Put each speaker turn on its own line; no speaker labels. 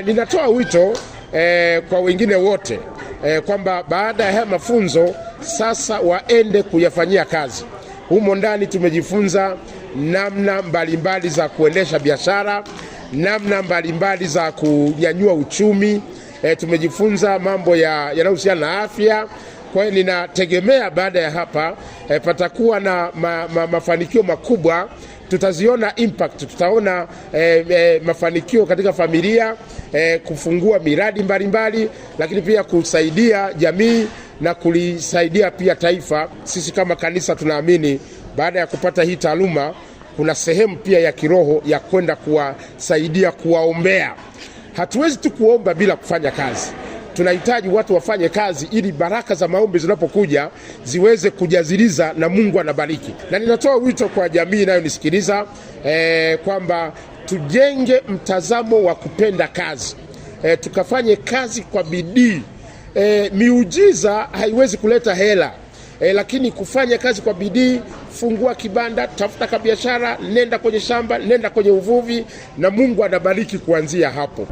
Ninatoa wito kwa wengine wote kwamba baada ya haya mafunzo sasa waende kuyafanyia kazi. Humo ndani tumejifunza namna mbalimbali za kuendesha biashara, namna mbalimbali za kunyanyua uchumi, tumejifunza mambo yanayohusiana na afya. Kwa hiyo ninategemea baada ya hapa patakuwa na mafanikio makubwa. Tutaziona impact, tutaona mafanikio katika familia, kufungua miradi mbalimbali, lakini pia kusaidia jamii na kulisaidia pia taifa. Sisi kama kanisa tunaamini baada ya kupata hii taaluma kuna sehemu pia ya kiroho ya kwenda kuwasaidia, kuwaombea. Hatuwezi tu kuomba bila kufanya kazi. Tunahitaji watu wafanye kazi ili baraka za maombi zinapokuja ziweze kujaziliza na Mungu anabariki. Na ninatoa wito kwa jamii inayonisikiliza kwamba tujenge mtazamo wa kupenda kazi. Tukafanye kazi kwa bidii. Miujiza haiwezi kuleta hela. Lakini kufanya kazi kwa bidii, fungua kibanda, tafuta biashara, nenda kwenye shamba, nenda kwenye uvuvi na Mungu anabariki kuanzia hapo.